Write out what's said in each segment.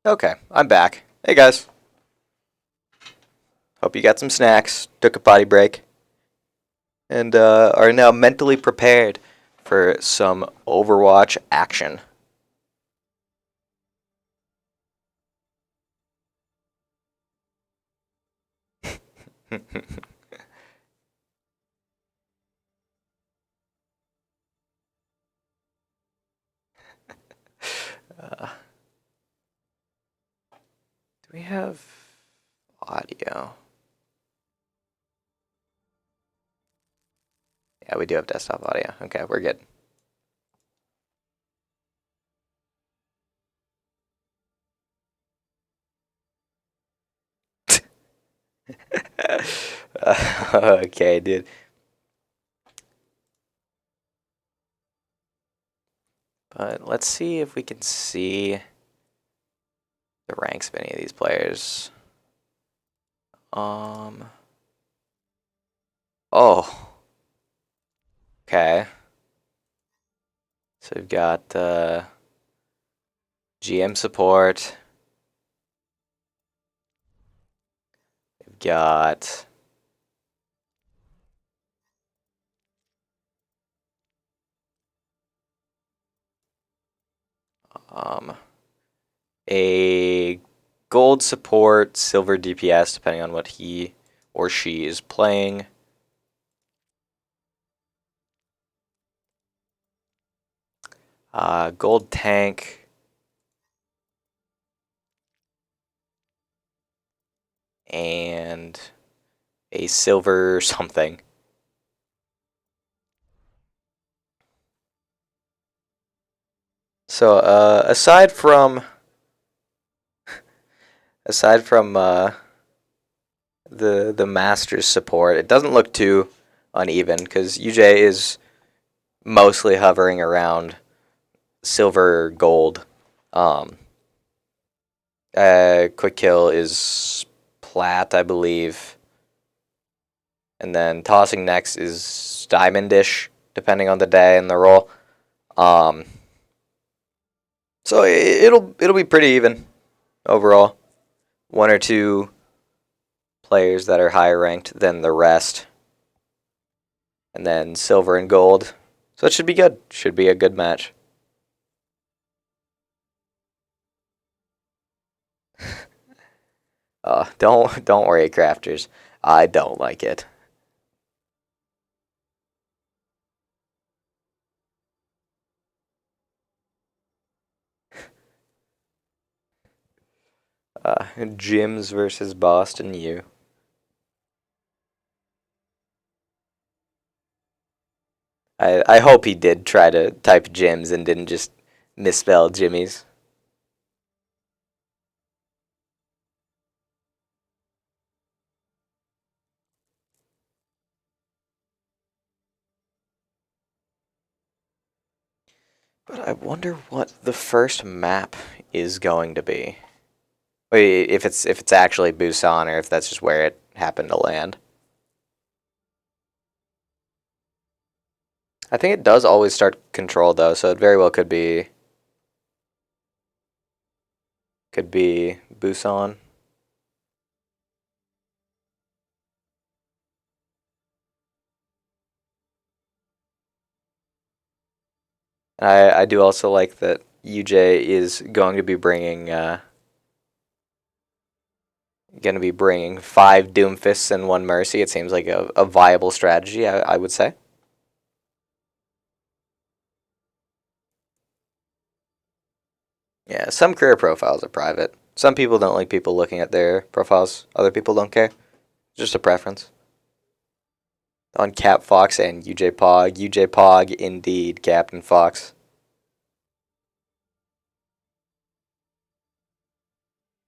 Okay, I'm back. Hey guys, hope you got some snacks, took a potty break, and are now mentally prepared for some Overwatch action. Do we have audio? Yeah, we do have desktop audio. Okay, we're good. Okay, dude. But let's see if we can see the ranks of any of these players. Um. Oh. Okay. So we've got GM support. We've got um a gold support, silver DPS, depending on what he or she is playing. Gold tank and a silver something. So aside from the Masters support, it doesn't look too uneven because UJ is mostly hovering around silver gold. Um, Quick kill is plat, I believe, and then tossing next is diamondish, depending on the day and the role. Um, so it'll be pretty even overall. One or two players that are higher ranked than the rest, and then silver and gold. So it should be good. Should be a good match. Don't worry, crafters. I don't like it. Gyms versus Boston U. I hope he did try to type gyms and didn't just misspell Jimmy's. But I wonder what the first map is going to be. Wait, if it's actually Busan or if that's just where it happened to land. I think it does always start control though, so it very well could be Busan. I do also like that UJ is going to be bringing 5 Doomfists and 1 Mercy. It seems like a viable strategy. I would say. Yeah, some career profiles are private. Some people don't like people looking at their profiles. Other people don't care. Just a preference. On Cap Fox and UJ Pog. UJ Pog, indeed, Captain Fox.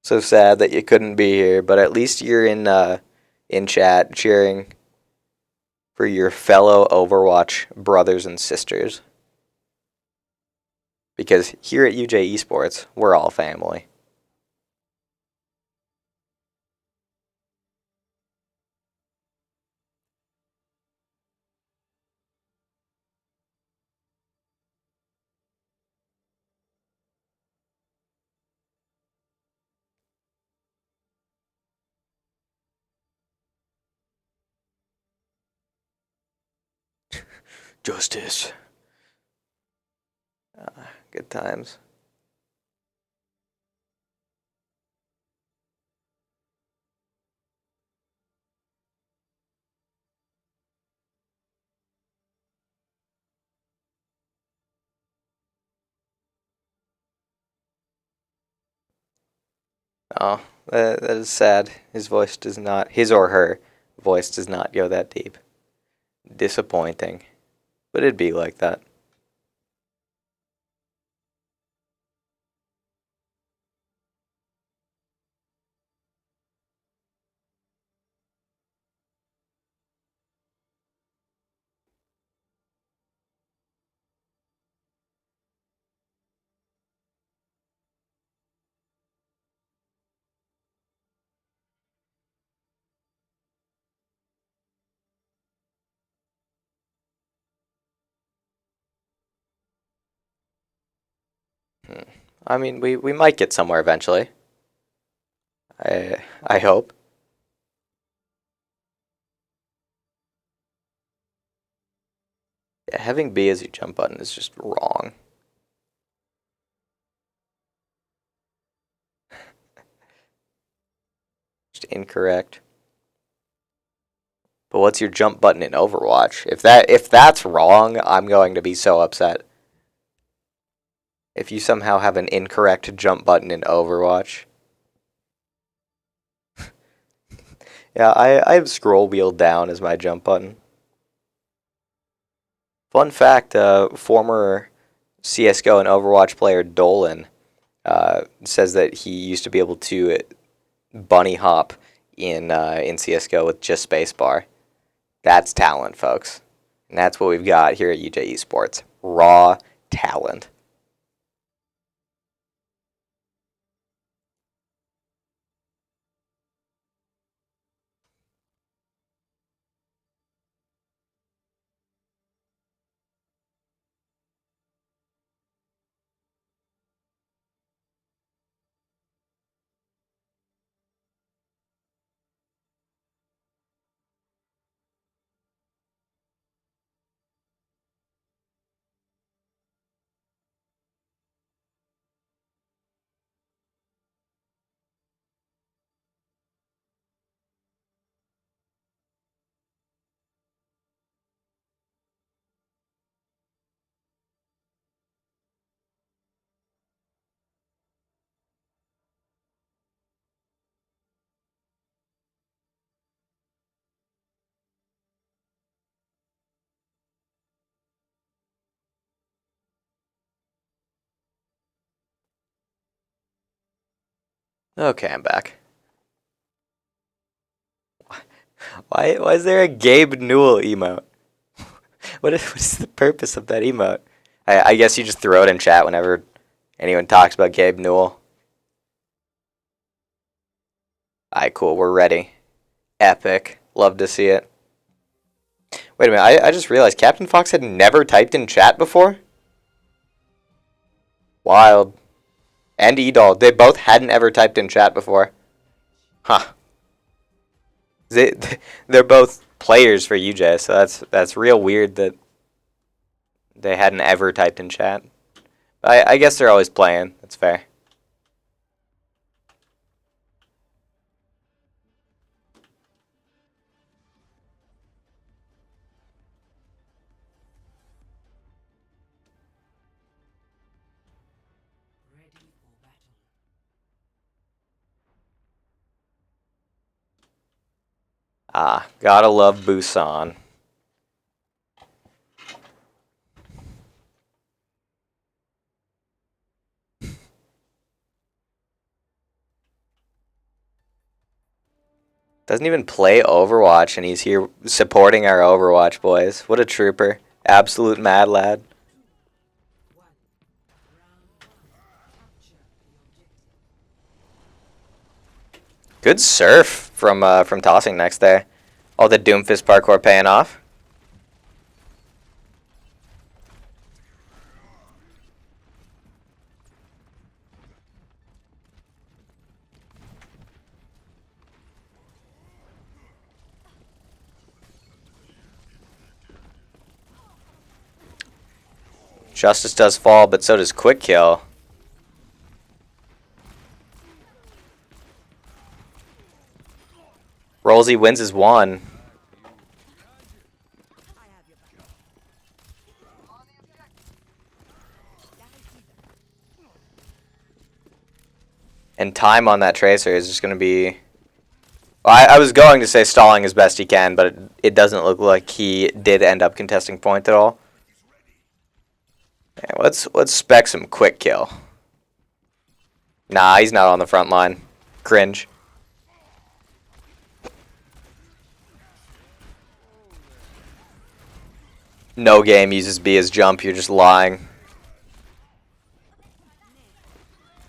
So sad that you couldn't be here, but at least you're in chat cheering for your fellow Overwatch brothers and sisters. Because here at UJ Esports, we're all family. Justice. Good times. Oh, that is sad. His voice does not, his or her voice does not go that deep. Disappointing. But it'd be like that. Hmm. I mean, we might get somewhere eventually. I hope. Yeah, having B as your jump button is just wrong. Just incorrect. But what's your jump button in Overwatch? If that's wrong, I'm going to be so upset. If you somehow have an incorrect jump button in Overwatch. Yeah, I have scroll wheel down as my jump button. Fun fact, former CSGO and Overwatch player Dolan says that he used to be able to bunny hop in CSGO with just spacebar. That's talent, folks. And that's what we've got here at UJ Esports. Raw talent. Okay, I'm back. Why is there a Gabe Newell emote? What is the purpose of that emote? I guess you just throw it in chat whenever anyone talks about Gabe Newell. Alright, cool, we're ready. Epic. Love to see it. Wait a minute, I just realized Captain Fox had never typed in chat before? Wild. And Edol, they both hadn't ever typed in chat before. Huh. They, they're both players for UJ, so that's real weird that they hadn't ever typed in chat. I guess they're always playing. That's fair. Ah, gotta love Busan. Doesn't even play Overwatch, and he's here supporting our Overwatch boys. What a trooper. Absolute mad lad. Good surf from tossing next there. All the Doomfist parkour paying off. Justice does fall, but so does Quick Kill. Rollsy wins his one. And time on that Tracer is just going to be... Well, I was going to say stalling as best he can, but it doesn't look like he did end up contesting point at all. Yeah, let's spec some Quick Kill. Nah, he's not on the front line. Cringe. No game uses B as jump, you're just lying.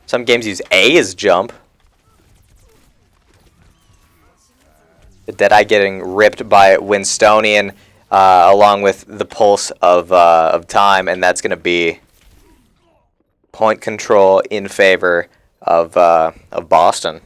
Some games use A as jump. The Deadeye getting ripped by Winstonian along with the pulse of time, and that's going to be point control in favor of Boston.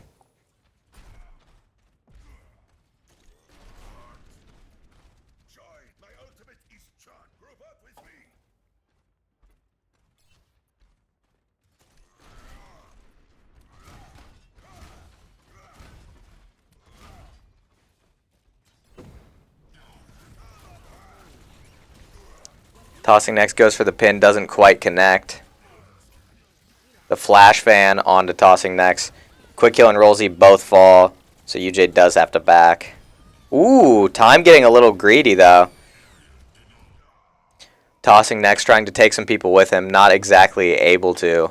Tossing next goes for the pin, doesn't quite connect. The flash fan onto tossing next. Quick Kill and Rollsy both fall, so UJ does have to back. Ooh, time getting a little greedy though. Tossing next, trying to take some people with him, not exactly able to.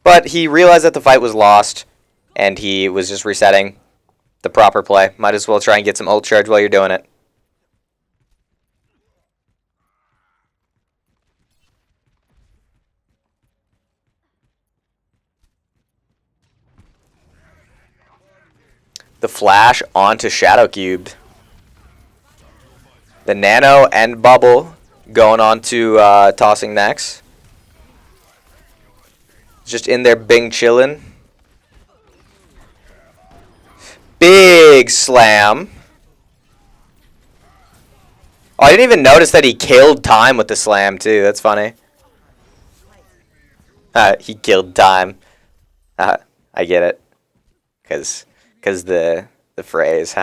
But he realized that the fight was lost, and he was just resetting the proper play. Might as well try and get some ult charge while you're doing it. The flash onto Shadow Cubed. The Nano and Bubble going on to tossing next. Just in there Bing chillin'. Big slam. Oh, I didn't even notice that he killed time with the slam too. That's funny. He killed time. I get it. Because the phrase.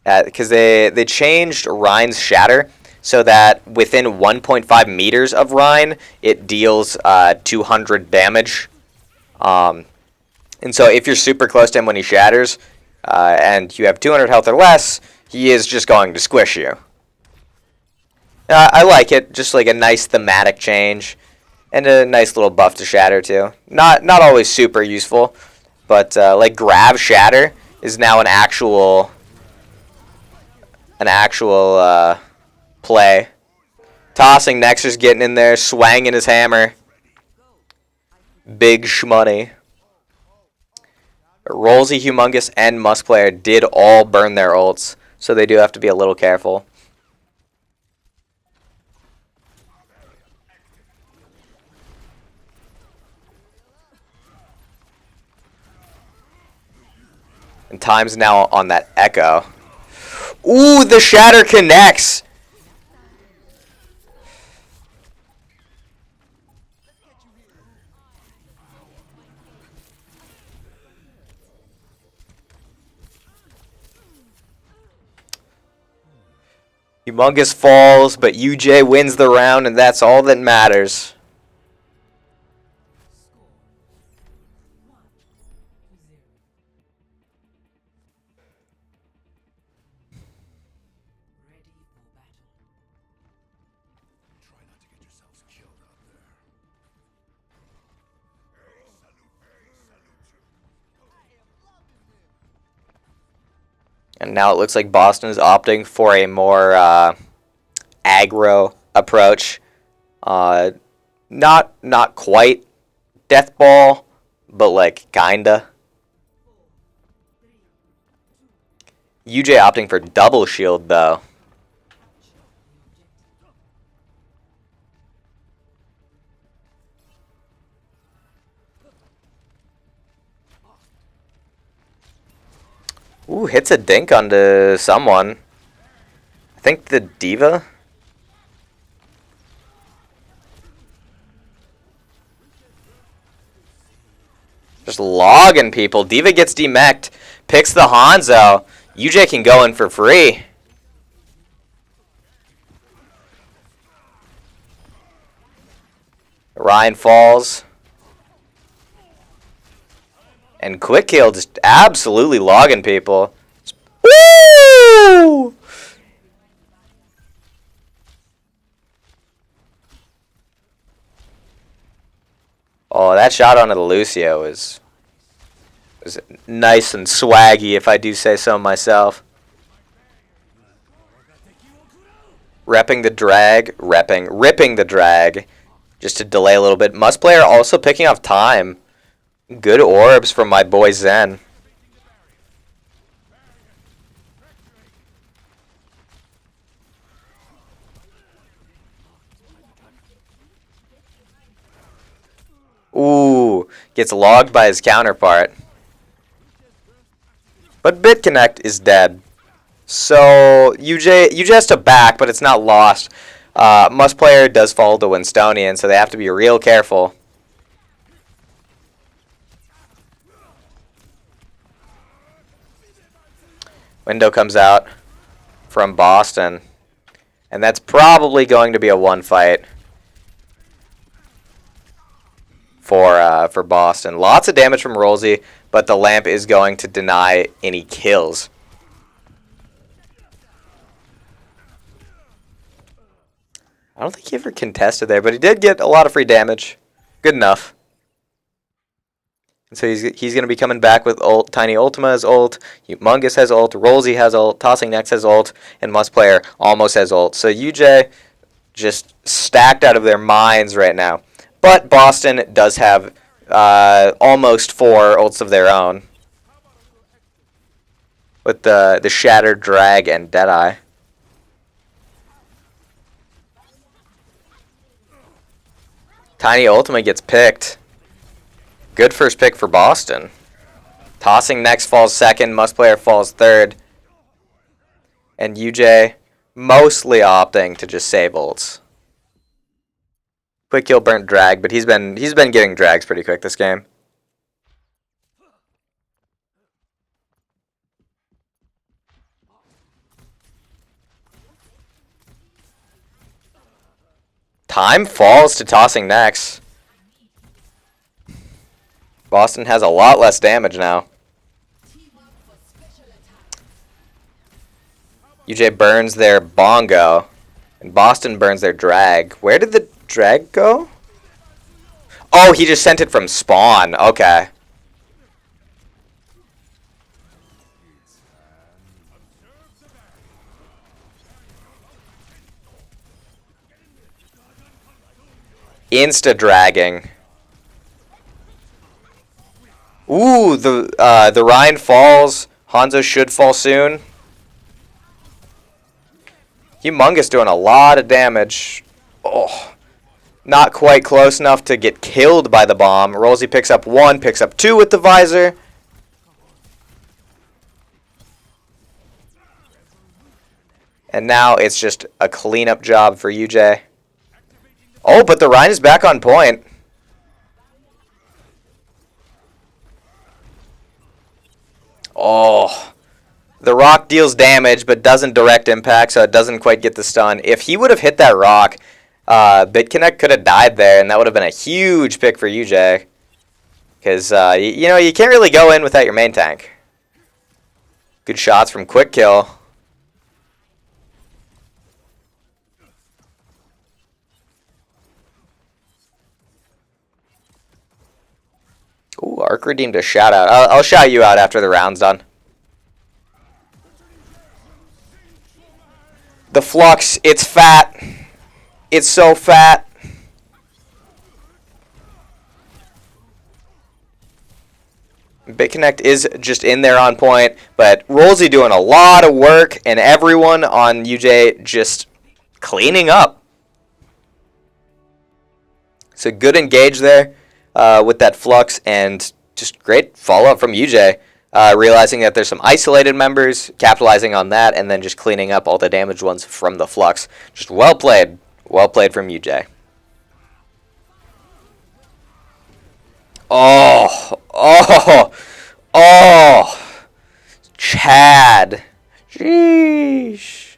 Because they changed Rhine's Shatter so that within 1.5 meters of Rhine, it deals 200 damage. And so if you're super close to him when he shatters, and you have 200 health or less, he is just going to squish you. I like it, just like a nice thematic change, and a nice little buff to shatter too. Not always super useful, but like grab shatter is now an actual play. Tossing next, just getting in there, swanging his hammer. Big shmoney. Rollsy, Humongous, and Muskplayer did all burn their ults, so they do have to be a little careful. And time's now on that Echo. Ooh, the Shatter connects! Humongous falls, but UJ wins the round, and that's all that matters. And now it looks like Boston is opting for a more aggro approach. Not quite death ball, but like kinda. UJ opting for double shield though. Ooh, hits a dink onto someone. I think the Diva. Just logging people. Diva gets demech'd. Picks the Hanzo. UJ can go in for free. Ryan falls. And Quick Kill just absolutely logging people. Woo! Oh, that shot onto the Lucio was nice and swaggy, if I do say so myself. Ripping the drag, just to delay a little bit. Must player also picking off time. Good orbs from my boy Zen. Ooh, gets logged by his counterpart. But BitConnect is dead. So UJ has to back, but it's not lost. Must player does follow the Winstonian, so they have to be real careful. Window comes out from Boston. And that's probably going to be a one fight for Boston. Lots of damage from Rolsey, but the lamp is going to deny any kills. I don't think he ever contested there, but he did get a lot of free damage. Good enough. And so he's going to be coming back with ult. Tiny Ultima has ult. Humongous has ult. Rolsey has ult. Tossing Next has ult. And Must Player almost has ult. So UJ just stacked out of their minds right now. But Boston does have almost 4 ults of their own. With the Shattered Drag and Deadeye. Tiny Ultima gets picked. Good first pick for Boston. Tossing Next falls second. Must Player falls third. And UJ mostly opting to just save ults. Quick Kill burnt drag, but he's been getting drags pretty quick this game. Time falls to Tossing Next. Boston has a lot less damage now. UJ burns their bongo, and Boston burns their drag. Where did the drag go? Oh, he just sent it from spawn. Okay. Insta-dragging. Ooh, the Rhine falls. Hanzo should fall soon. Humongous doing a lot of damage. Oh, not quite close enough to get killed by the bomb. Rolsey picks up 1, picks up 2 with the visor. And now it's just a cleanup job for UJ. Oh, but the Rhine is back on point. Oh, the rock deals damage but doesn't direct impact, so it doesn't quite get the stun. If he would have hit that rock, BitConnect could have died there, and that would have been a huge pick for UJ. Because, you know, you can't really go in without your main tank. Good shots from Quick Kill. Ooh, Arc redeemed a shout out. I'll shout you out after the round's done. The Flux, it's fat. It's so fat. BitConnect is just in there on point, but Rolsey doing a lot of work, and everyone on UJ just cleaning up. So good engage there with that Flux, and just great follow-up from UJ. realizing that there's some isolated members, capitalizing on that, and then just cleaning up all the damaged ones from the flux. Just well played from you, Jay. Oh, Chad. Sheesh.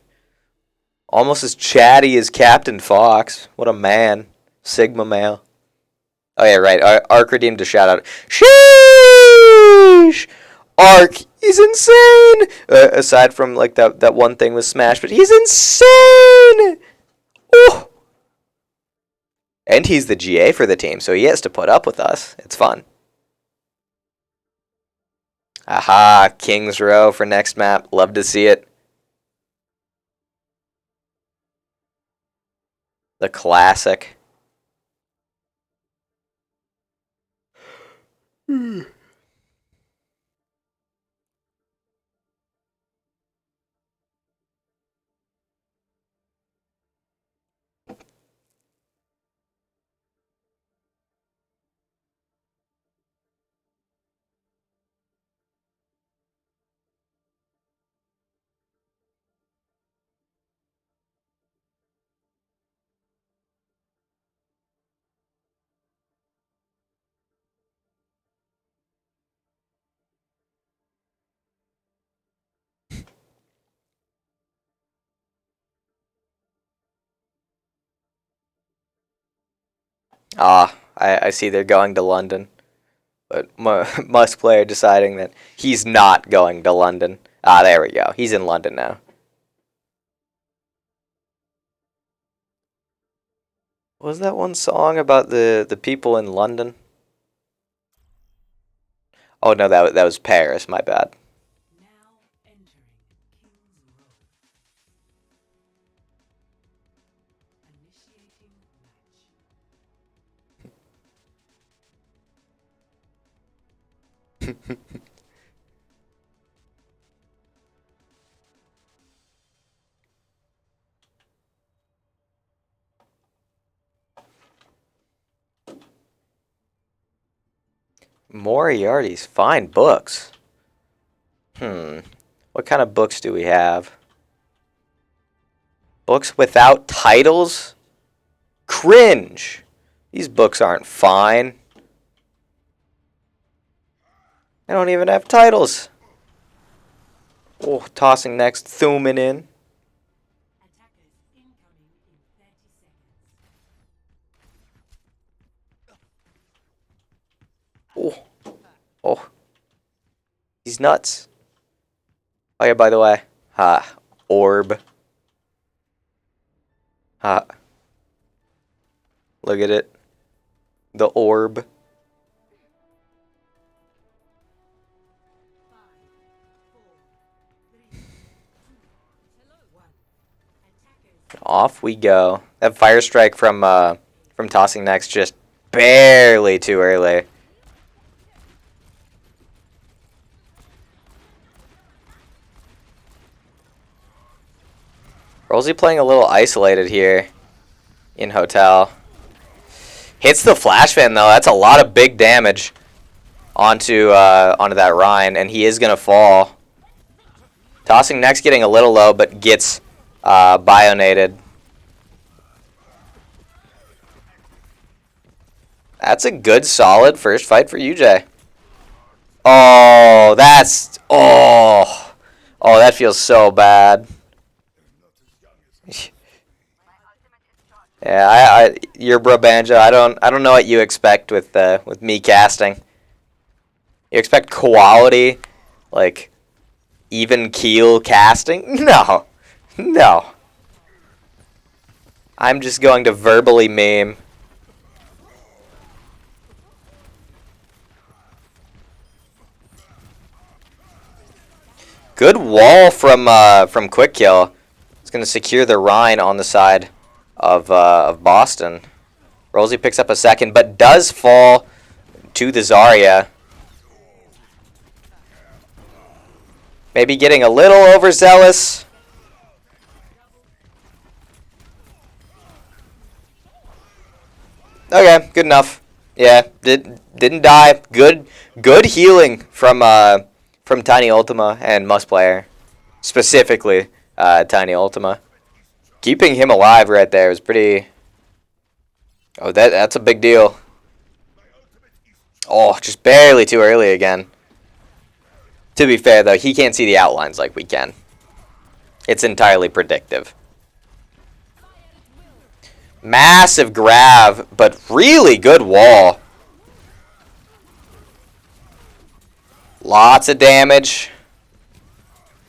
Almost as chatty as Captain Fox. What a man. Sigma male. Oh, yeah, right. Ark redeemed a shout out. Sheesh! Ark, he's insane! Aside from, like, that one thing with Smash, but he's insane! Ooh. And he's the GA for the team, so he has to put up with us. It's fun. Aha, King's Row for next map. Love to see it. The classic. I see they're going to London. But Musk player deciding that he's not going to London. There we go. He's in London now. What was that one song about the people in London? Oh, no, that was Paris. My bad. Moriarty's fine books. What kind of books do we have? Books without titles? Cringe. These books aren't fine. They don't even have titles. Oh, tossing next, zooming in. Oh. He's nuts. Oh, yeah, by the way. Orb. Look at it. The orb. Off we go. That fire strike from tossing next just barely too early. Rosie playing a little isolated here in Hotel. Hits the flash fan though. That's a lot of big damage onto that Rhine, and he is gonna fall. Tossing next, getting a little low, but gets bionated. That's a good, solid first fight for UJ. Oh, that feels so bad. Yeah, your bro Banjo. I don't know what you expect with me casting. You expect quality, like even keel casting? No. I'm just going to verbally meme. Good wall from Quick Kill. It's going to secure the Rhine on the side of Boston. Rosie picks up a second, but does fall to the Zarya. Maybe getting a little overzealous. Okay, good enough. Yeah, didn't die. Good healing from from Tiny Ultima and Must Player. Specifically, Tiny Ultima. Keeping him alive right there was pretty... Oh, that's a big deal. Oh, just barely too early again. To be fair, though, he can't see the outlines like we can. It's entirely predictive. Massive grab, but really good wall. Lots of damage.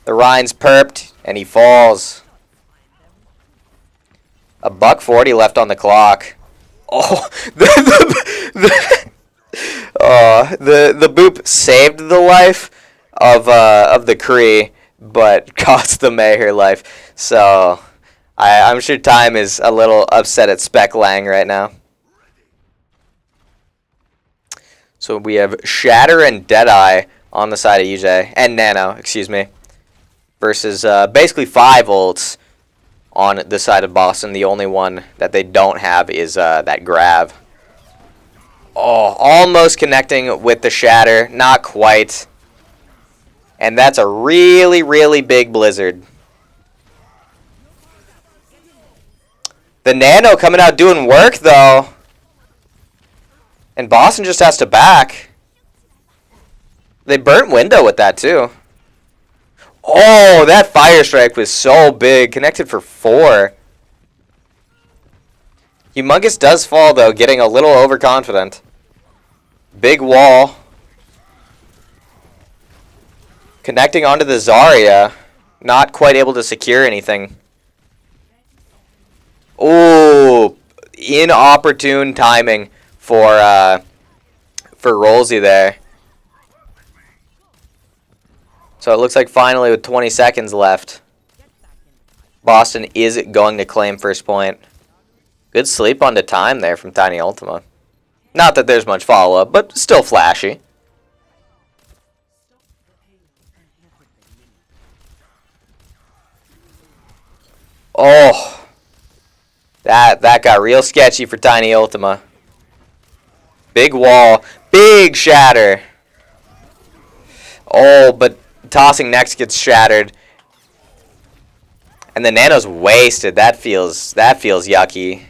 The Rhine's perped, and he falls. A $140 left on the clock. Oh, the boop saved the life of the Kree, but cost the May her life. So I'm sure Time is a little upset at Spec Lang right now. So we have Shatter and Deadeye on the side of UJ, and Nano, excuse me, versus basically 5 ults on the side of Boston. The only one that they don't have is that Grav. Oh, almost connecting with the Shatter. Not quite. And that's a really, really big Blizzard. The Nano coming out doing work, though. And Boston just has to back. They burnt window with that, too. Oh, that Fire Strike was so big. Connected for 4. Humongous does fall, though, getting a little overconfident. Big wall. Connecting onto the Zarya. Not quite able to secure anything. Oh, inopportune timing for Rolsey there. So it looks like finally with 20 seconds left, Boston is going to claim first point. Good sleep onto Time there from Tiny Ultima. Not that there's much follow-up, but still flashy. Oh, that got real sketchy for Tiny Ultima. Big wall, big shatter. Oh, but tossing next gets shattered. And the Nano's wasted. That feels yucky.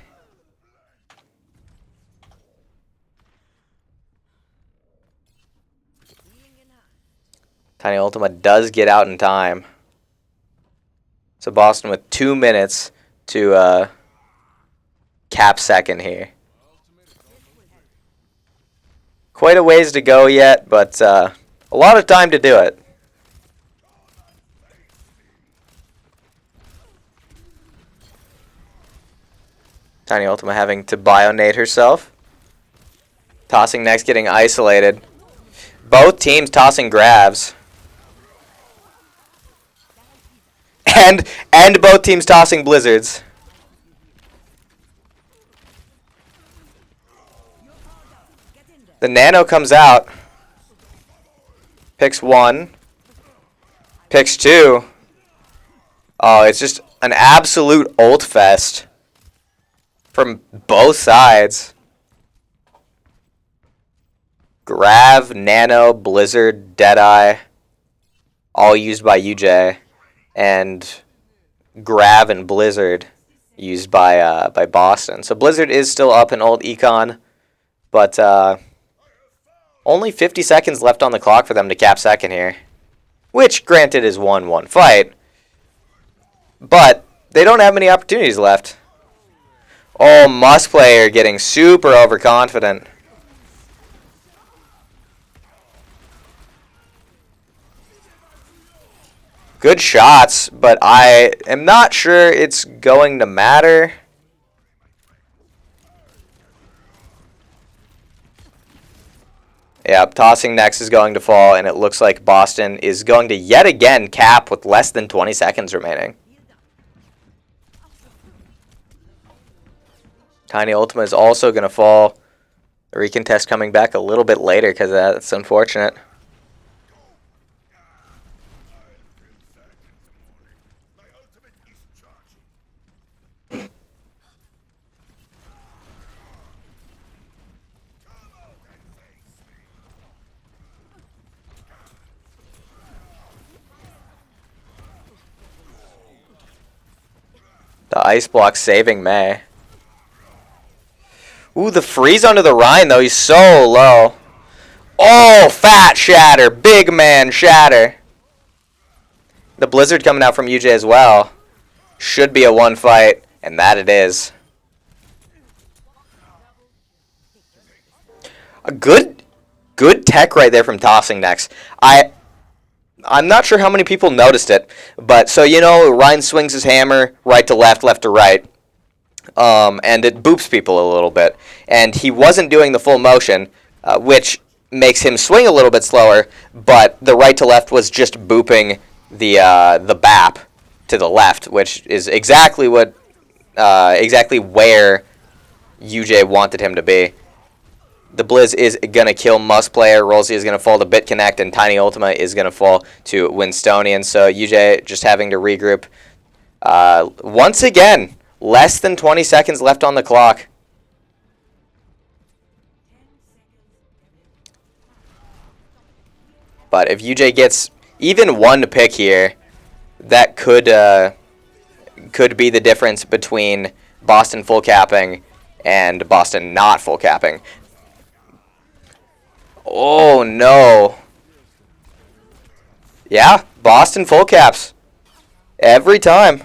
Tiny Ultima does get out in time. So Boston with 2 minutes to cap second here. Quite a ways to go yet, but a lot of time to do it. Tiny Ultima having to bionate herself. Tossing next, getting isolated. Both teams tossing grabs. And both teams tossing blizzards. The Nano comes out. Picks 1. Picks 2. Oh, it's just an absolute ult fest from both sides. Grav, Nano, Blizzard, Deadeye, all used by UJ, and Grav and Blizzard used by Boston. So Blizzard is still up in old Econ, but only 50 seconds left on the clock for them to cap second here, which granted is 1-1 fight, but they don't have many opportunities left. Oh, Must Player getting super overconfident. Good shots, but I am not sure it's going to matter. Yeah, tossing next is going to fall, and it looks like Boston is going to yet again cap with less than 20 seconds remaining. Tiny Ultima is also going to fall. The recontest coming back a little bit later because that's unfortunate. The ice block saving May. Ooh, the freeze onto the Rhine, though. He's so low. Oh, fat shatter. Big man shatter. The blizzard coming out from UJ as well. Should be a one fight, and that it is. A good tech right there from tossing next. I'm not sure how many people noticed it, but so you know, Ryan swings his hammer right to left, left to right, and it boops people a little bit. And he wasn't doing the full motion, which makes him swing a little bit slower. But the right to left was just booping the BAP to the left, which is exactly what exactly where UJ wanted him to be. The Blizz is going to kill Must Player. Rolsey is going to fall to BitConnect, and Tiny Ultima is going to fall to Winstonian. So UJ just having to regroup. Once again, less than 20 seconds left on the clock. But if UJ gets even one pick here, that could be the difference between Boston full capping and Boston not full capping. Oh, no. Yeah, Boston full caps. Every time.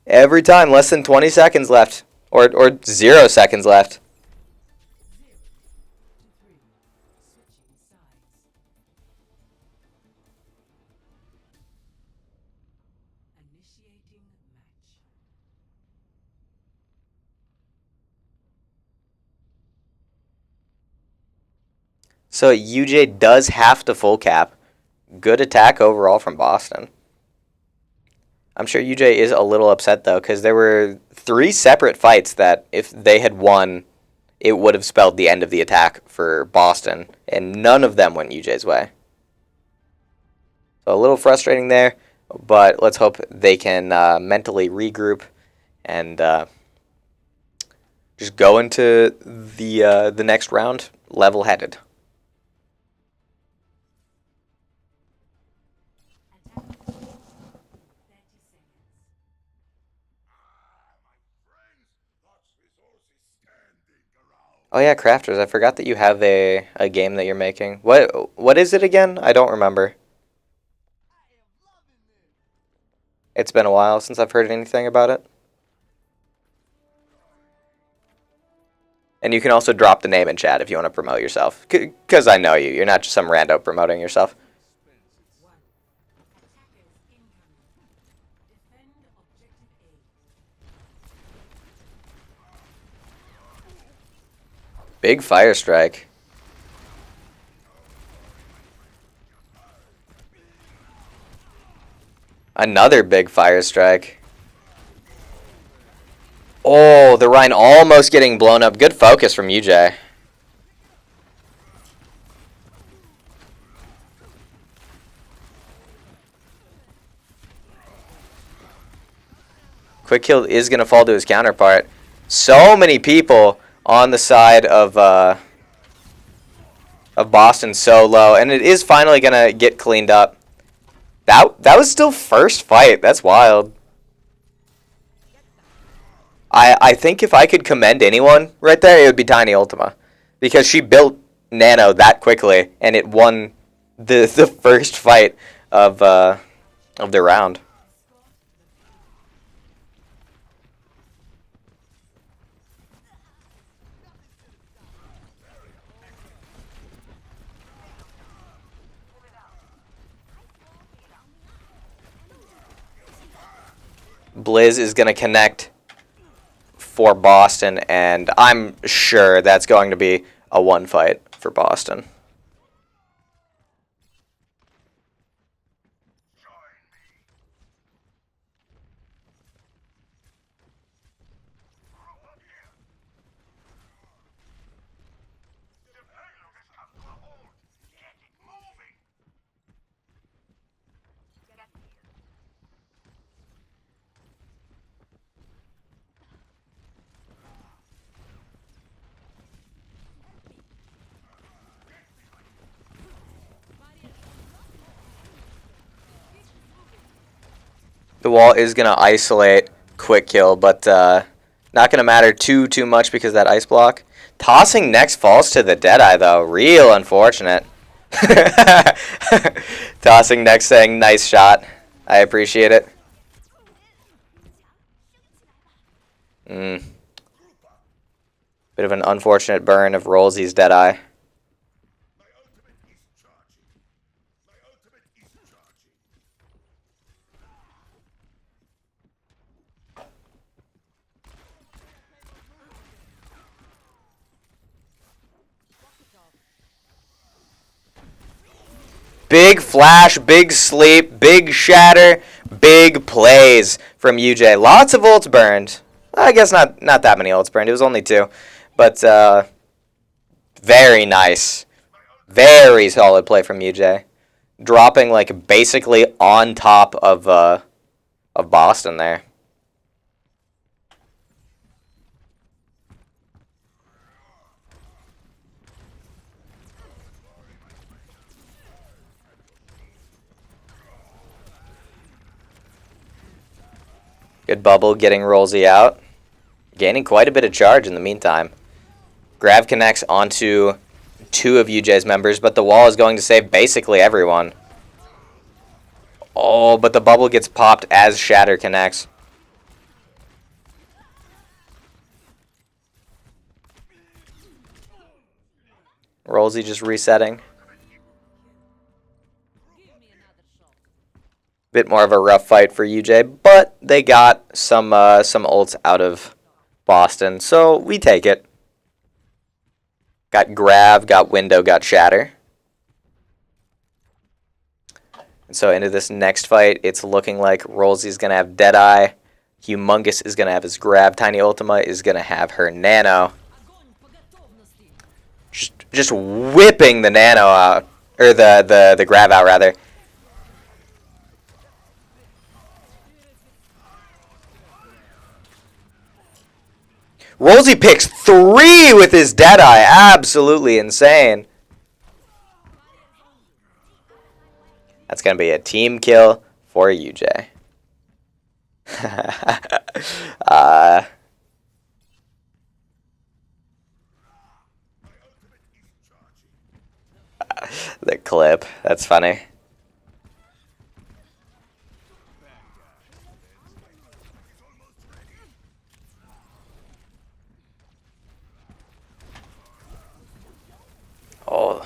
Every time. Less than 20 seconds left. Or 0 seconds left. So UJ does have to full cap. Good attack overall from Boston. I'm sure UJ is a little upset, though, because there were 3 separate fights that if they had won, it would have spelled the end of the attack for Boston, and none of them went UJ's way. So a little frustrating there, but let's hope they can mentally regroup and just go into the next round level-headed. Oh yeah, Crafters, I forgot that you have a game that you're making. What is it again? I don't remember. It's been a while since I've heard anything about it. And you can also drop the name in chat if you want to promote yourself. Because I know you. You're not just some rando promoting yourself. Big fire strike. Another big fire strike. Oh, the Rhine almost getting blown up. Good focus from UJ. Quick kill is going to fall to his counterpart. So many people on the side of Boston so low. And it is finally going to get cleaned up. That was still first fight. That's wild. I think if I could commend anyone right there, it would be Tiny Ultima. Because she built Nano that quickly, and it won the first fight of the round. Blizz is going to connect for Boston, and I'm sure that's going to be a one fight for Boston. The wall is going to isolate quick kill, but not going to matter too much because of that ice block. Tossing next falls to the Deadeye, though. Real unfortunate. Tossing next saying, nice shot. I appreciate it. Bit of an unfortunate burn of Rollsy's Deadeye. Big flash, big sleep, big shatter, big plays from UJ. Lots of ults burned. I guess not that many ults burned. It was only 2. But very nice. Very solid play from UJ. Dropping like basically on top of Boston there. Good bubble getting Rollsy out. Gaining quite a bit of charge in the meantime. Grav connects onto 2 of UJ's members, but the wall is going to save basically everyone. Oh, but the bubble gets popped as Shatter connects. Rollsy just resetting. Bit more of a rough fight for UJ, but they got some ults out of Boston, so we take it. Got Grav, got Window, got Shatter. And so into this next fight, it's looking like Rollsy's going to have Deadeye. Humongous is going to have his Grav. Tiny Ultima is going to have her Nano. Just whipping the Nano out. Or the Grav out, rather. Rollsy picks 3 with his Deadeye. Absolutely insane. That's going to be a team kill for UJ. The clip. That's funny. Oh,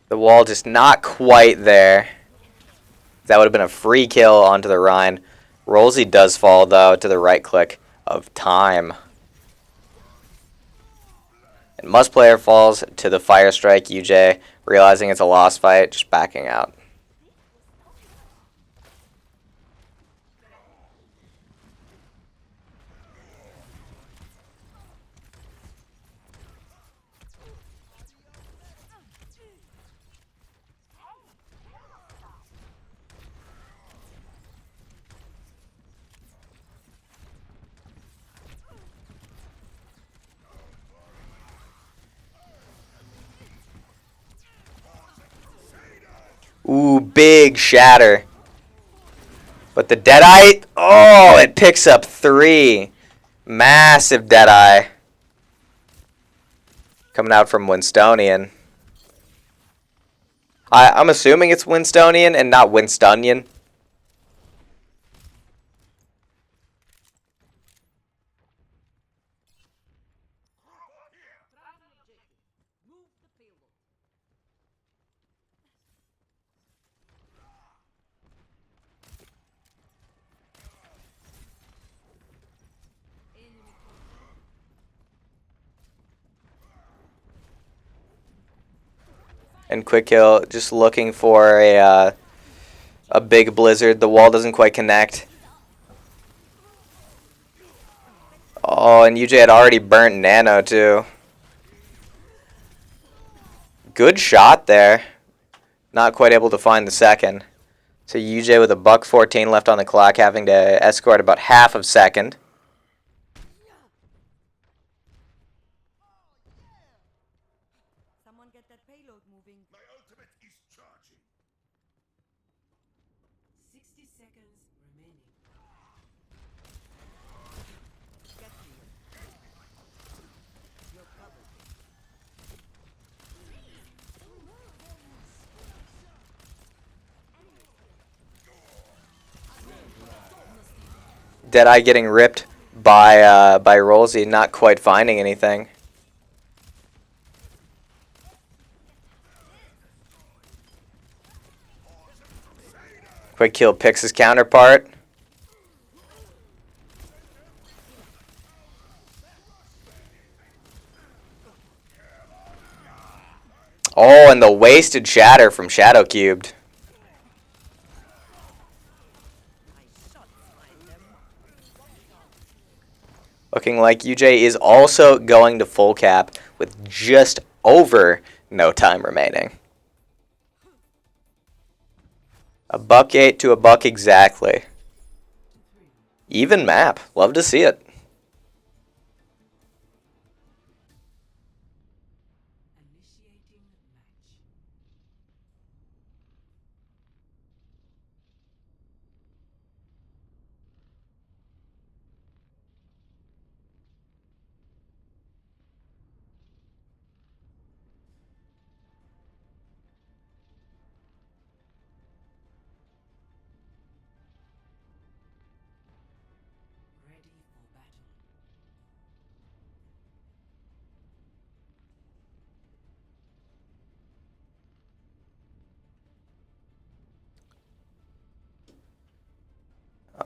the wall just not quite there. That would have been a free kill onto the Rhine. Rollsy does fall, though, to the right click of time. And Must player falls to the Fire Strike. UJ, realizing it's a lost fight, just backing out. Ooh, big shatter. But the Deadeye, oh, it picks up 3. Massive Deadeye. Coming out from Winstonian. I'm assuming it's Winstonian and not Winstonian. And Quick Kill just looking for a big blizzard. The wall doesn't quite connect. Oh, and UJ had already burnt Nano too. Good shot there. Not quite able to find the second. So UJ with a $1.14 left on the clock, having to escort about half of second. Someone get that payload moving. My ultimate is charging. 60 seconds remaining. Deadeye getting ripped by Rolsey, not quite finding anything. Quick kill picks his counterpart. Oh, and the wasted shatter from Shadow Cubed. Looking like UJ is also going to full cap with just over no time remaining. $1.08 to $1 exactly. Even map. Love to see it.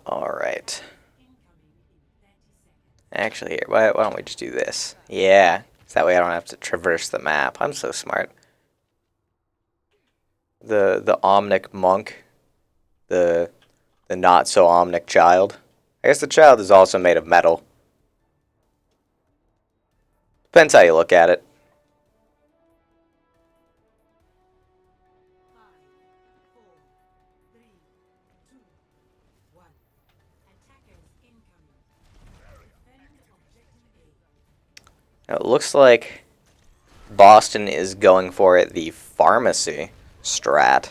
Alright. Actually, here, why don't we just do this? Yeah, so that way I don't have to traverse the map. I'm so smart. The Omnic monk, the not so Omnic child. I guess the child is also made of metal. Depends how you look at it. Now, it looks like Boston is going for the pharmacy strat.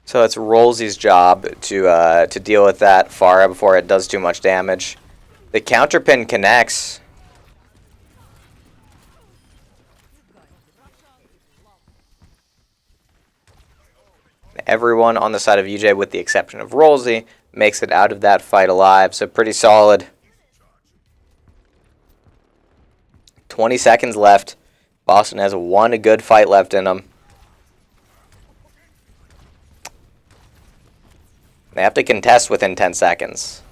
So it's Rolsey's job to deal with that Pharah before it does too much damage. The counterpin connects. Everyone on the side of UJ, with the exception of Rolsey, makes it out of that fight alive. So pretty solid. 20 seconds left. Boston has one good fight left in them. They have to contest within 10 seconds.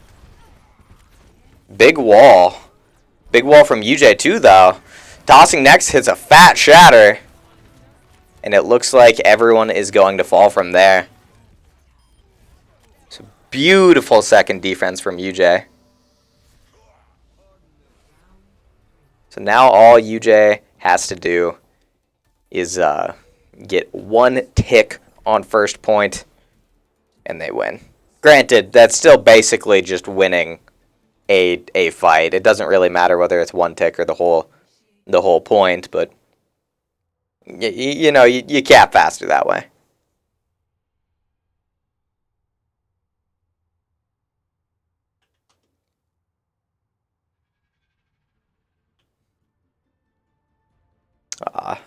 Big wall. Big wall from UJ too, though. Tossing next hits a fat shatter. And it looks like everyone is going to fall from there. It's a beautiful second defense from UJ. So now all UJ has to do is get one tick on first point, and they win. Granted, that's still basically just winning a fight. It doesn't really matter whether it's one tick or the whole point, but you know, you cap faster that way.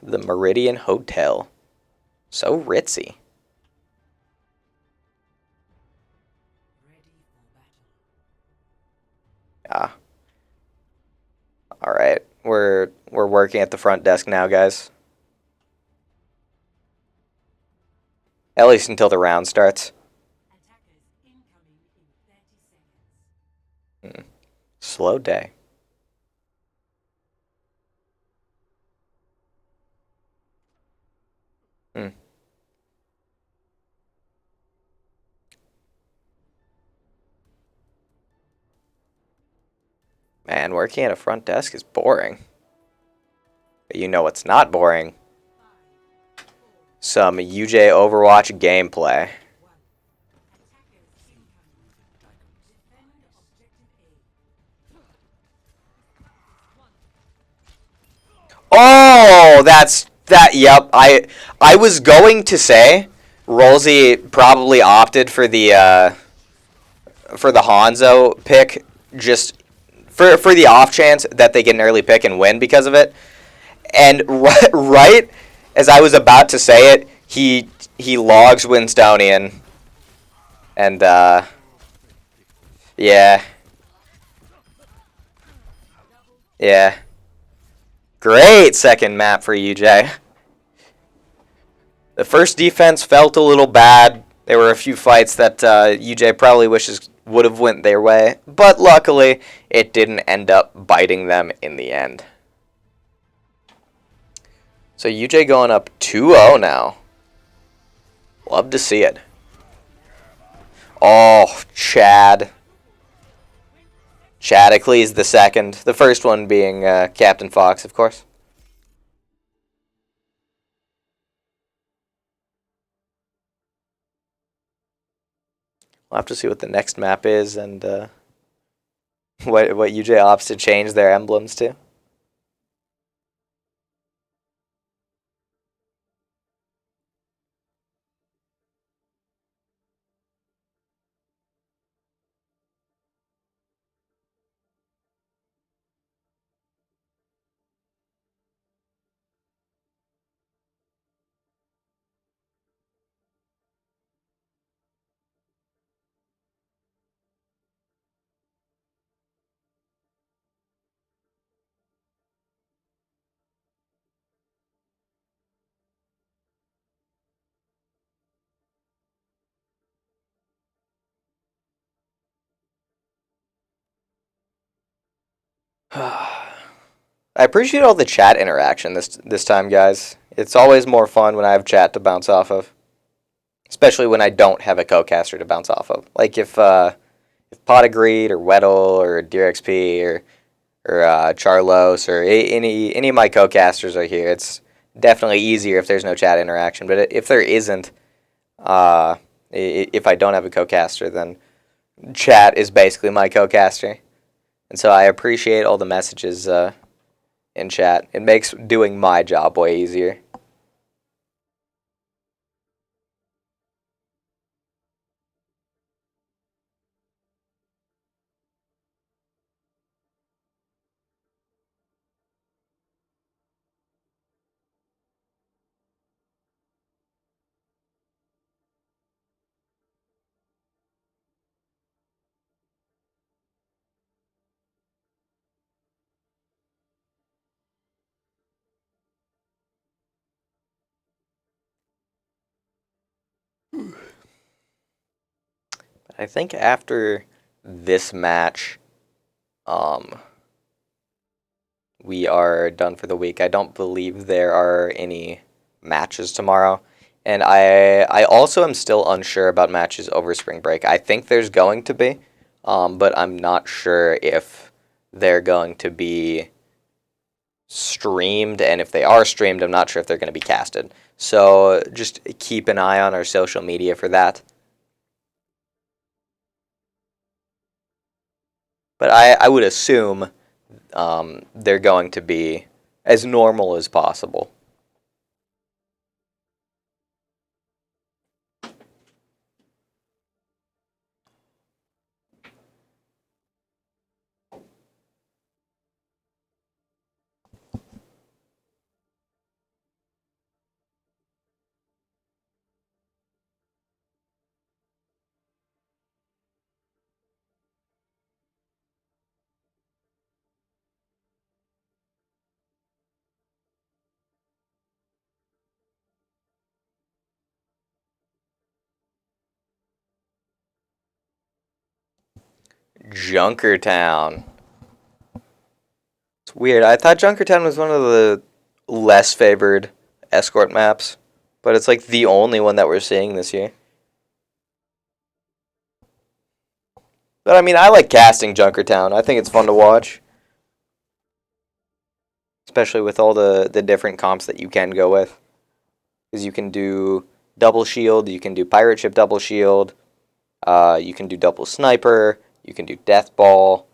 The Meridian Hotel. So ritzy. Alright, we're working at the front desk now, guys. At least until the round starts. Slow day. Man, working at a front desk is boring. But you know what's not boring? Some UJ Overwatch gameplay. Oh, yep. I was going to say Rolsey probably opted for the Hanzo pick just for the off chance that they get an early pick and win because of it. And right as I was about to say it, he logs Winstonian And yeah, yeah, great second map for UJ. The first defense felt a little bad. There were a few fights that UJ probably wishes would have went their way, but luckily it didn't end up biting them in the end. So UJ going up 2-0 now. Love to see it. Oh, Chad. Chadicles the second. The first one being Captain Fox, of course. We'll have to see what the next map is and what UJ opts to change their emblems to. I appreciate all the chat interaction this time, guys. It's always more fun when I have chat to bounce off of, especially when I don't have a co-caster to bounce off of. Like if Pot of Greed or Weddle or DeerXP or Charlos or any of my co-casters are here, it's definitely easier if there's no chat interaction. But if there isn't, if I don't have a co-caster, then chat is basically my co-caster, and so I appreciate all the messages in chat. It makes doing my job way easier. I think after this match, um, we are done for the week. I don't believe there are any matches tomorrow. And I also am still unsure about matches over spring break. I think there's going to be, but I'm not sure if they're going to be streamed. And if they are streamed, I'm not sure if they're going to be casted. So just keep an eye on our social media for that. But I would assume they're going to be as normal as possible. Junkertown. It's weird. I thought Junkertown was one of the less favored escort maps, but it's like the only one that we're seeing this year. But I mean, I like casting Junkertown. I think it's fun to watch, especially with all the different comps that you can go with. Because you can do double shield, you can do pirate ship double shield, you can do double sniper, you can do death ball,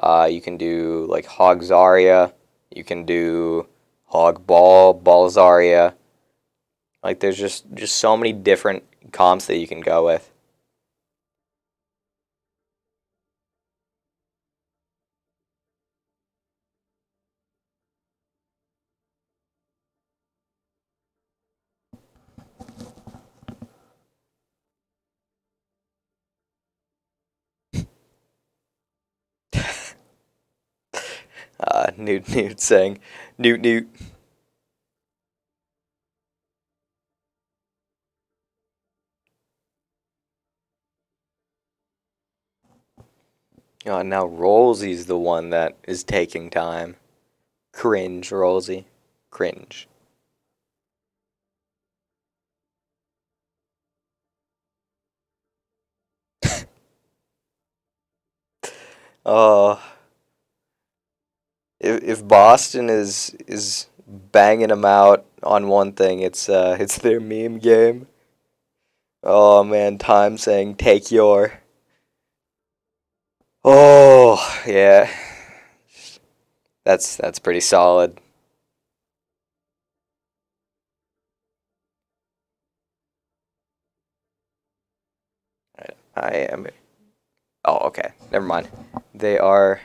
you can do like hog Zarya, you can do hog ball Zarya. Like there's just so many different comps that you can go with. Newt Newt saying, Newt Newt. Oh, now Rollsy's the one that is taking time. Cringe, Rollsy. Cringe. Oh, if Boston is banging them out on one thing, it's their meme game. Oh man, time saying take your. Oh yeah, that's pretty solid. I am. Oh okay, never mind. They are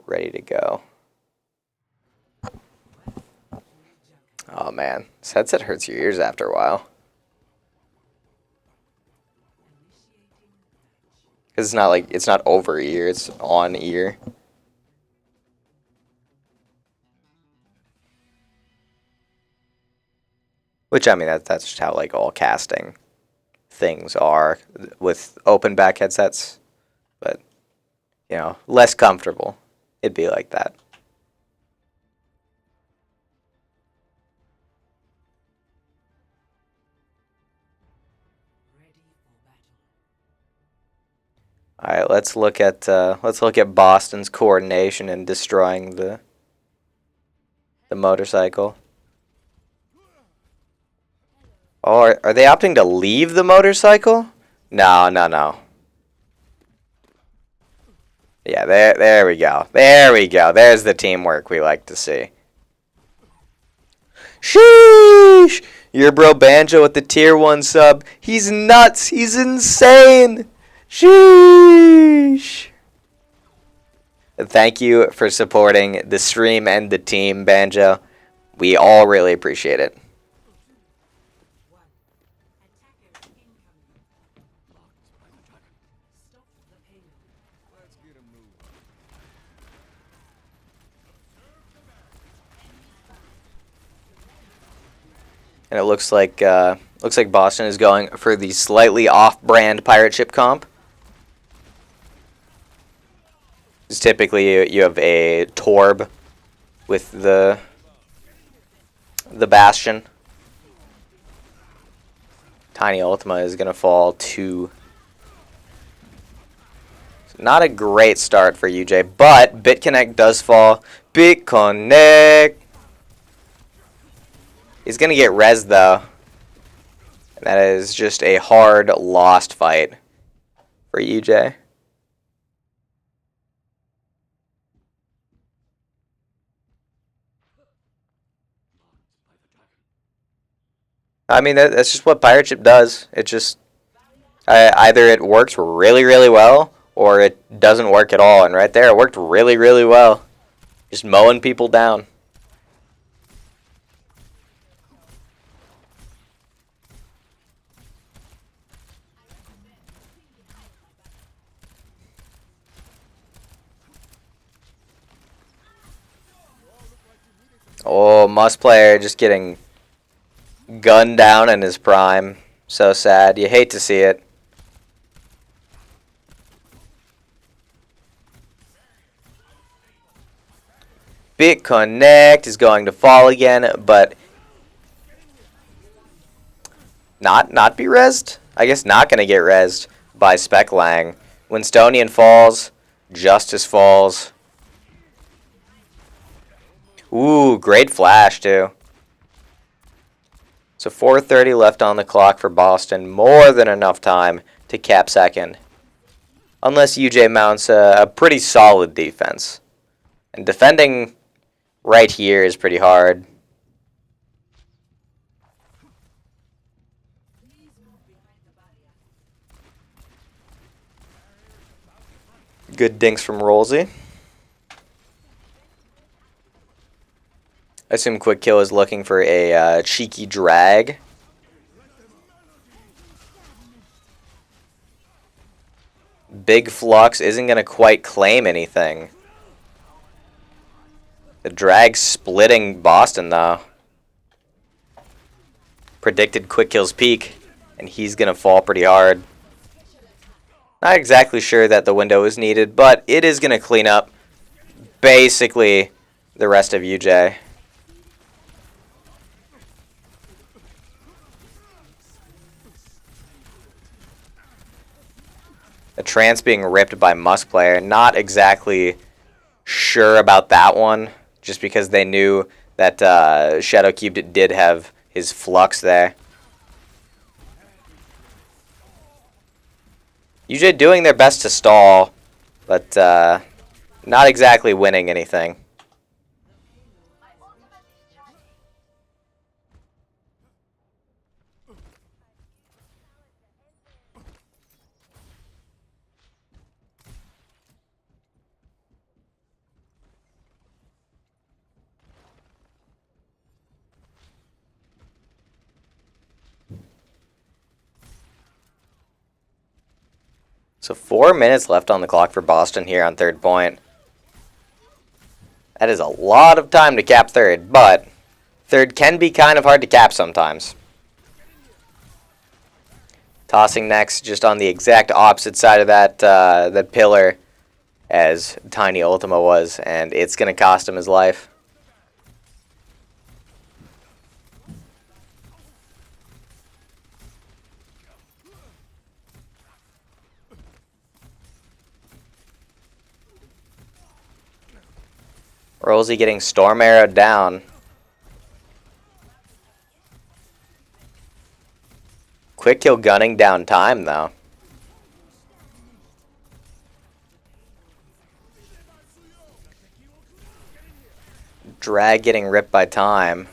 ready to go. Oh man, this headset hurts your ears after a while. Cause it's not like it's not over ear, it's on ear. Which I mean that's just how like all casting things are with open back headsets, but less comfortable. It'd be like that. All right, let's look at Boston's coordination in destroying the motorcycle. Oh, are they opting to leave the motorcycle? No, no, no. Yeah, there we go. There we go. There's the teamwork we like to see. Sheesh! Your bro Banjo with the tier 1 sub. He's nuts. He's insane. Sheesh. Thank you for supporting the stream and the team, Banjo. We all really appreciate it. And it looks like Boston is going for the slightly off-brand pirate ship comp. Because typically you have a Torb with the Bastion. Tiny Ultima is gonna fall to. Not a great start for UJ, but BitConnect does fall. BitConnect. He's gonna get res though. And that is just a hard lost fight for UJ. I mean, that's just what pirate ship does. It just either it works really, really well, or it doesn't work at all. And right there, it worked really, really well. Just mowing people down. Oh, Must player just getting gunned down in his prime. So sad. You hate to see it. BitConnect is going to fall again, but not be rezzed. I guess not going to get rezzed by Speclang. Winstonian falls. Justice falls. Ooh, great flash, too. So 4:30 left on the clock for Boston. More than enough time to cap second. Unless UJ mounts a pretty solid defense. And defending right here is pretty hard. Good dinks from Rollsy. I assume Quick Kill is looking for a cheeky drag. Big Flux isn't going to quite claim anything. The drag splitting Boston, though. Predicted quick kills peak, and he's going to fall pretty hard. Not exactly sure that the window is needed, but it is going to clean up basically the rest of UJ. A trance being ripped by Musk player. Not exactly sure about that one, just because they knew that Shadow Cube did have his flux there. UJ doing their best to stall, but not exactly winning anything. So 4 minutes left on the clock for Boston here on third point. That is a lot of time to cap third, but third can be kind of hard to cap sometimes. Tossing next, just on the exact opposite side of that pillar as Tiny Ultima was, and it's going to cost him his life. Rosie getting storm arrowed down. Quick kill gunning down time, though. Drag getting ripped by time.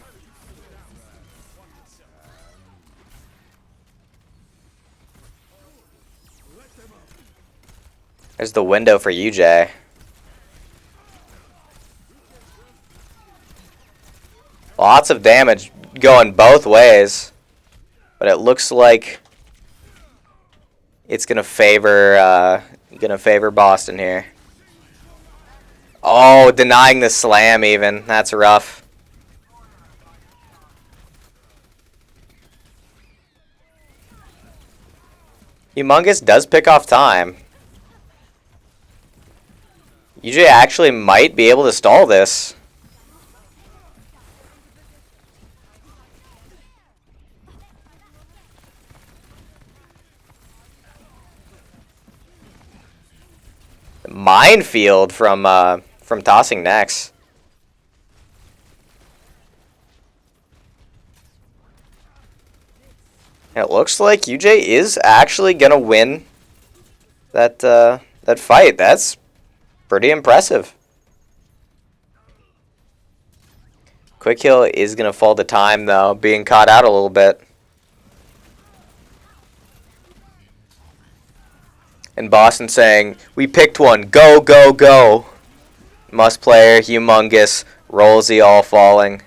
There's the window for UJ. Lots of damage going both ways, but it looks like it's gonna favor Boston here. Oh, denying the slam even. That's rough. Humongous does pick off time. UJ actually might be able to stall this. Minefield from tossing next. It looks like UJ is actually gonna win that that fight. That's pretty impressive. Quick kill is gonna fall to time though, being caught out a little bit. And Boston saying, "We picked one. Go, go, go." Must player, Humongous, Rollsy all falling.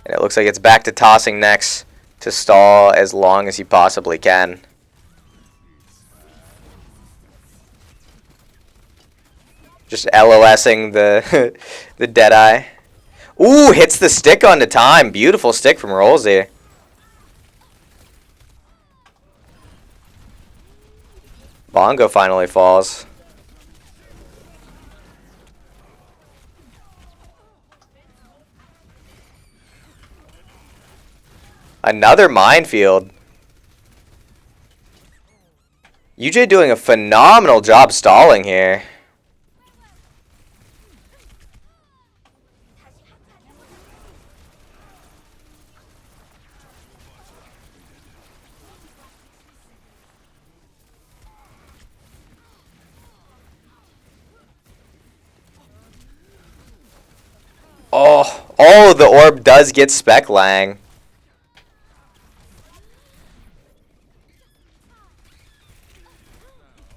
And it looks like it's back to tossing next to stall as long as he possibly can. Just LOSing the the Deadeye. Ooh, hits the stick onto time. Beautiful stick from Rollsy. Bongo finally falls. Another minefield. UJ doing a phenomenal job stalling here. Oh, the orb does get Spec Lang.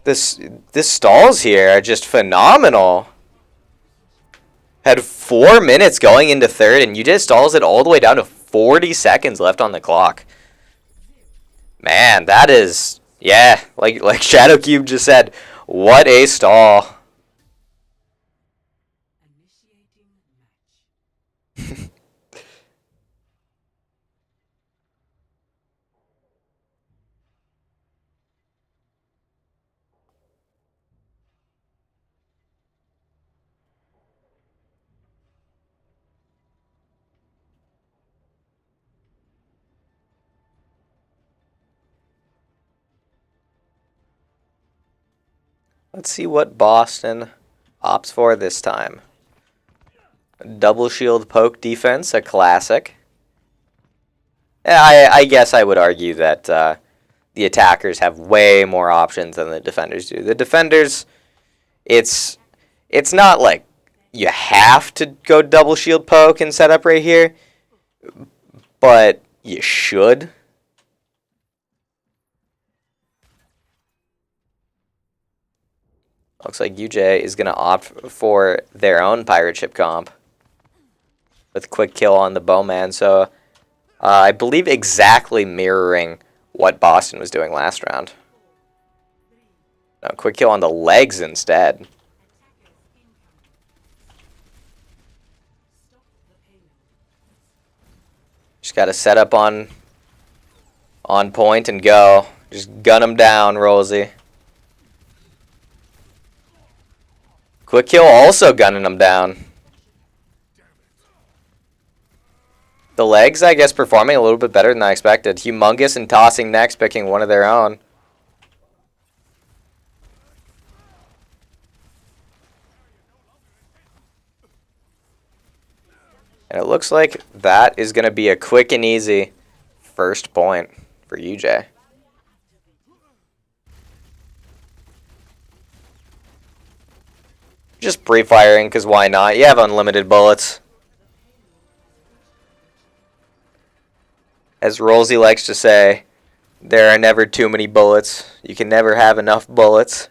This stalls here are just phenomenal. Had 4 minutes going into third, and you just stalls it all the way down to 40 seconds left on the clock. Man, that is, yeah, like Shadow Cube just said, what a stall. Let's see what Boston opts for this time. Double shield poke defense, a classic. I guess I would argue that the attackers have way more options than the defenders do. The defenders, it's not like you have to go double shield poke and set up right here, but you should. Looks like UJ is going to opt for their own pirate ship comp with quick kill on the bowman. So I believe exactly mirroring what Boston was doing last round. No, quick kill on the legs instead. Just got to set up on point and go. Just gun him down, Rosie. Quick kill also gunning him down. The legs, I guess, performing a little bit better than I expected. Humongous and tossing next, picking one of their own. And it looks like that is going to be a quick and easy first point for UJ. Just pre-firing, because why not? You have unlimited bullets. As Rosie likes to say, there are never too many bullets. You can never have enough bullets.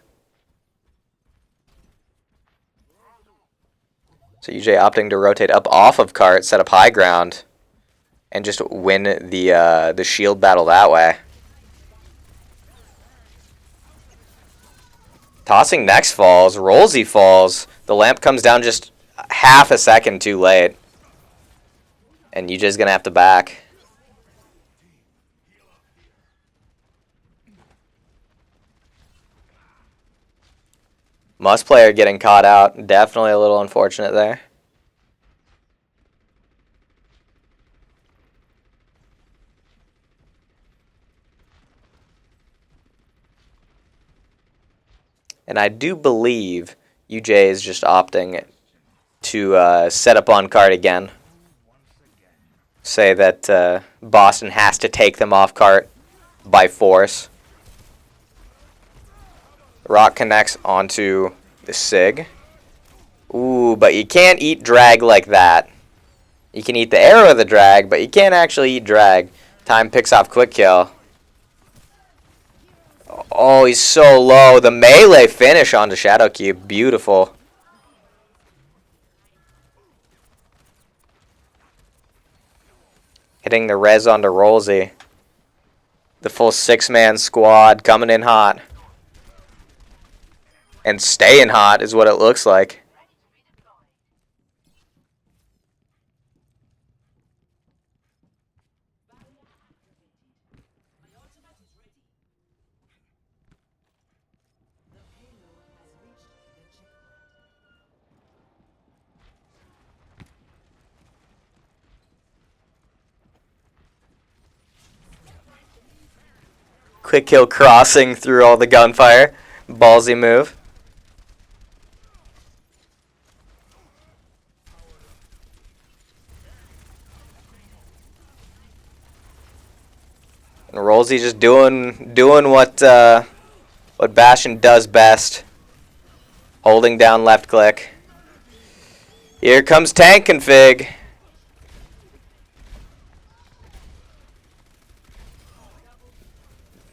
So UJ opting to rotate up off of cart, set up high ground, and just win the shield battle that way. Tossing next falls, Rosie falls. The lamp comes down just half a second too late. And UJ's going to have to back. Must player getting caught out. Definitely a little unfortunate there. And I do believe UJ is just opting to set up on cart again. Say that Boston has to take them off cart by force. Rock connects onto the Sig. Ooh, but you can't eat drag like that. You can eat the arrow of the drag, but you can't actually eat drag. Time picks off quick kill. Oh, he's so low. The melee finish onto Shadow Cube. Beautiful. Hitting the res onto Rosie. The full 6-man squad coming in hot. And staying hot is what it looks like. Quick kill crossing through all the gunfire. Ballsy move. And Rosie just doing what Bastion does best. Holding down left click. Here comes tank config.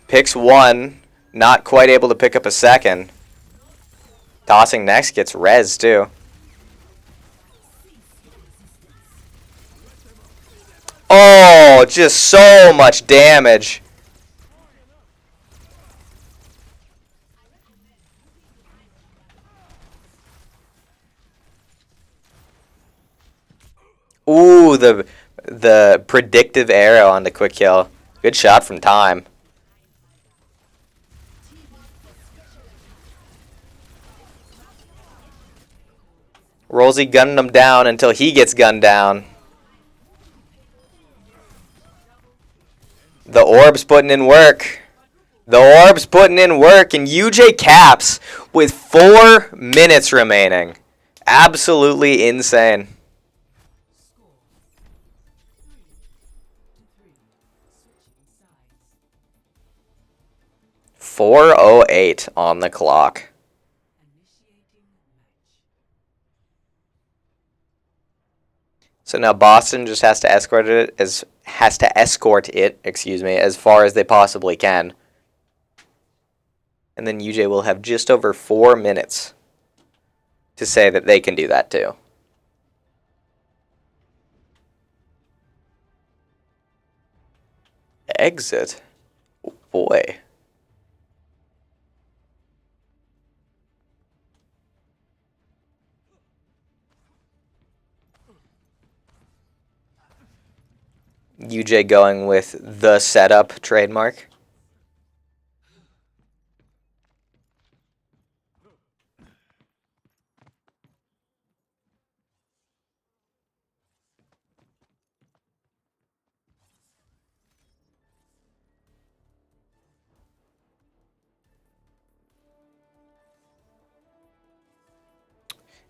Picks one, not quite able to pick up a second. Tossing next gets res too. Oh, just so much damage. Ooh, the predictive arrow on the quick kill. Good shot from Time. Rosie gunning him down until he gets gunned down. The orb's putting in work. The Orb's putting in work, and UJ caps with 4 minutes remaining. Absolutely insane. 4:08 on the clock. So now Boston just has to escort it as far as they possibly can. And then UJ will have just over 4 minutes to say that they can do that too. Exit? Oh boy. UJ going with the setup trademark.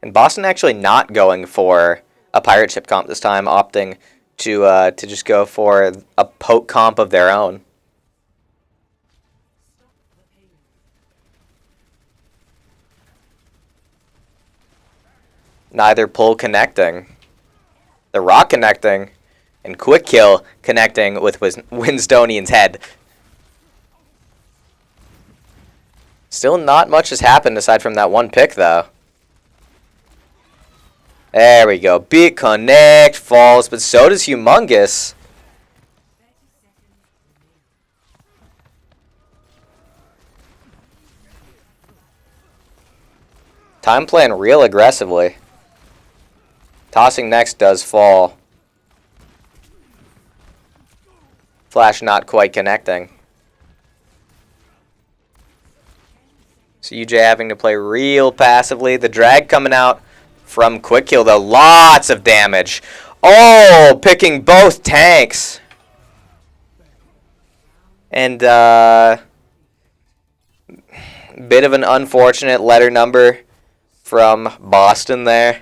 And Boston actually not going for a pirate ship comp this time, opting to just go for a poke comp of their own. Neither pull connecting. The rock connecting, and quick kill connecting with Winstonian's head. Still not much has happened aside from that one pick, though. There we go. Big connect, falls, but so does Humongous. Time playing real aggressively. Tossing next does fall. Flash not quite connecting. So UJ having to play real passively. The drag coming out from quick kill, though. Lots of damage. Oh, picking both tanks. And bit of an unfortunate letter number from Boston there.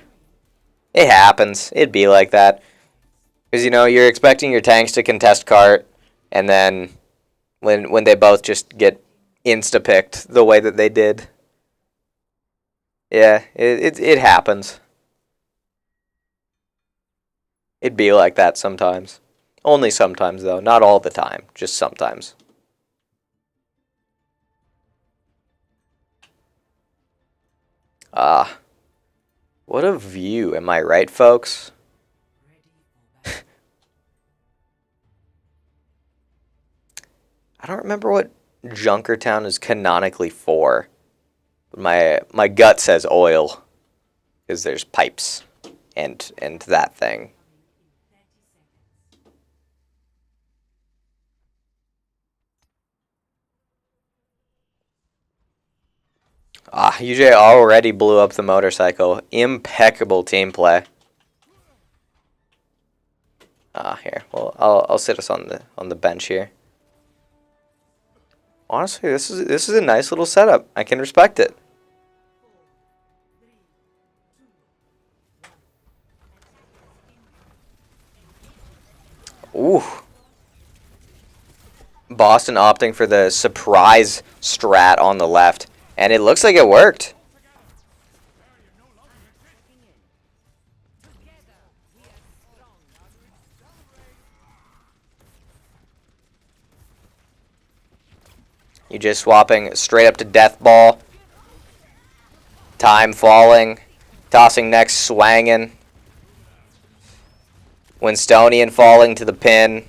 It happens. It'd be like that. Because, you know, you're expecting your tanks to contest cart, and then when they both just get insta-picked the way that they did. Yeah, it happens. It'd be like that sometimes. Only sometimes, though. Not all the time. Just sometimes. What a view. Am I right, folks? I don't remember what Junkertown is canonically for. But my gut says oil. Because there's pipes and that thing. UJ already blew up the motorcycle. Impeccable team play. Here. Well, I'll sit us on the bench here. Honestly, this is a nice little setup. I can respect it. Ooh. Boston opting for the surprise strat on the left. And it looks like it worked. You just swapping straight up to death ball. Time falling. Tossing next, swanging. Winstonian falling to the pin.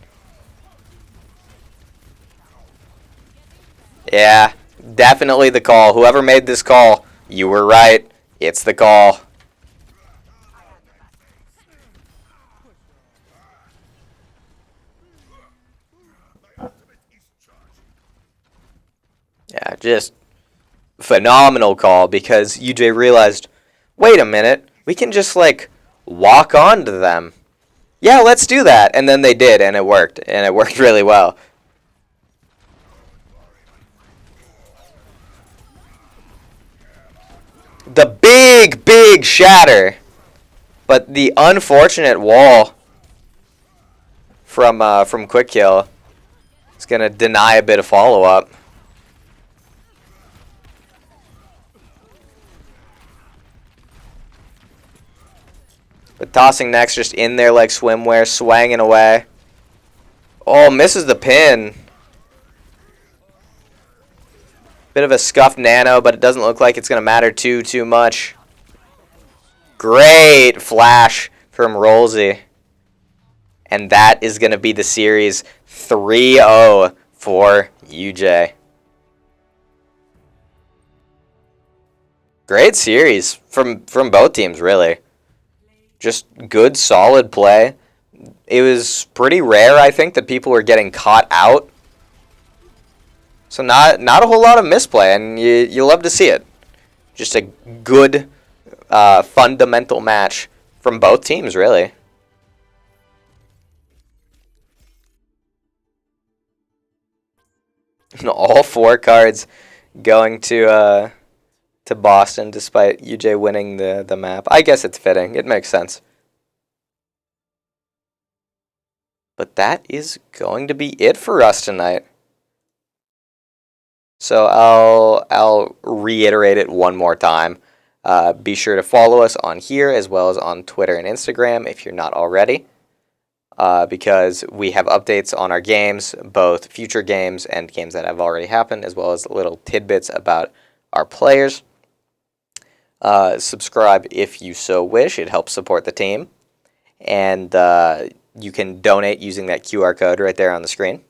Yeah, definitely the call. Whoever made this call, you were right. It's the call. Yeah, just phenomenal call because UJ realized, wait a minute, we can just like walk on to them. Yeah, let's do that. And then they did, and it worked. And it worked really well. the big shatter. But the unfortunate wall from Quick Kill is going to deny a bit of follow-up. But tossing next just in there like swimwear, swanging away. Oh, misses the pin. Bit of a scuffed nano, but it doesn't look like it's going to matter too much. Great flash from Rolsey. And that is going to be the series 3-0 for UJ. Great series from both teams, really. Just good, solid play. It was pretty rare, I think, that people were getting caught out. So not a whole lot of misplay, and you love to see it. Just a good, fundamental match from both teams, really. All 4 cards going to Boston, despite UJ winning the map. I guess it's fitting. It makes sense. But that is going to be it for us tonight. So I'll reiterate it one more time. Be sure to follow us on here as well as on Twitter and Instagram if you're not already. Because we have updates on our games, both future games and games that have already happened, as well as little tidbits about our players. Subscribe if you so wish. It helps support the team. And you can donate using that QR code right there on the screen.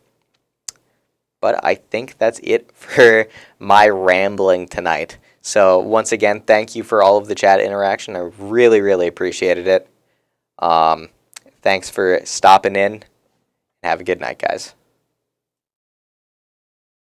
But I think that's it for my rambling tonight. So once again, thank you for all of the chat interaction. I really appreciated it. Thanks for stopping in. Have a good night, guys.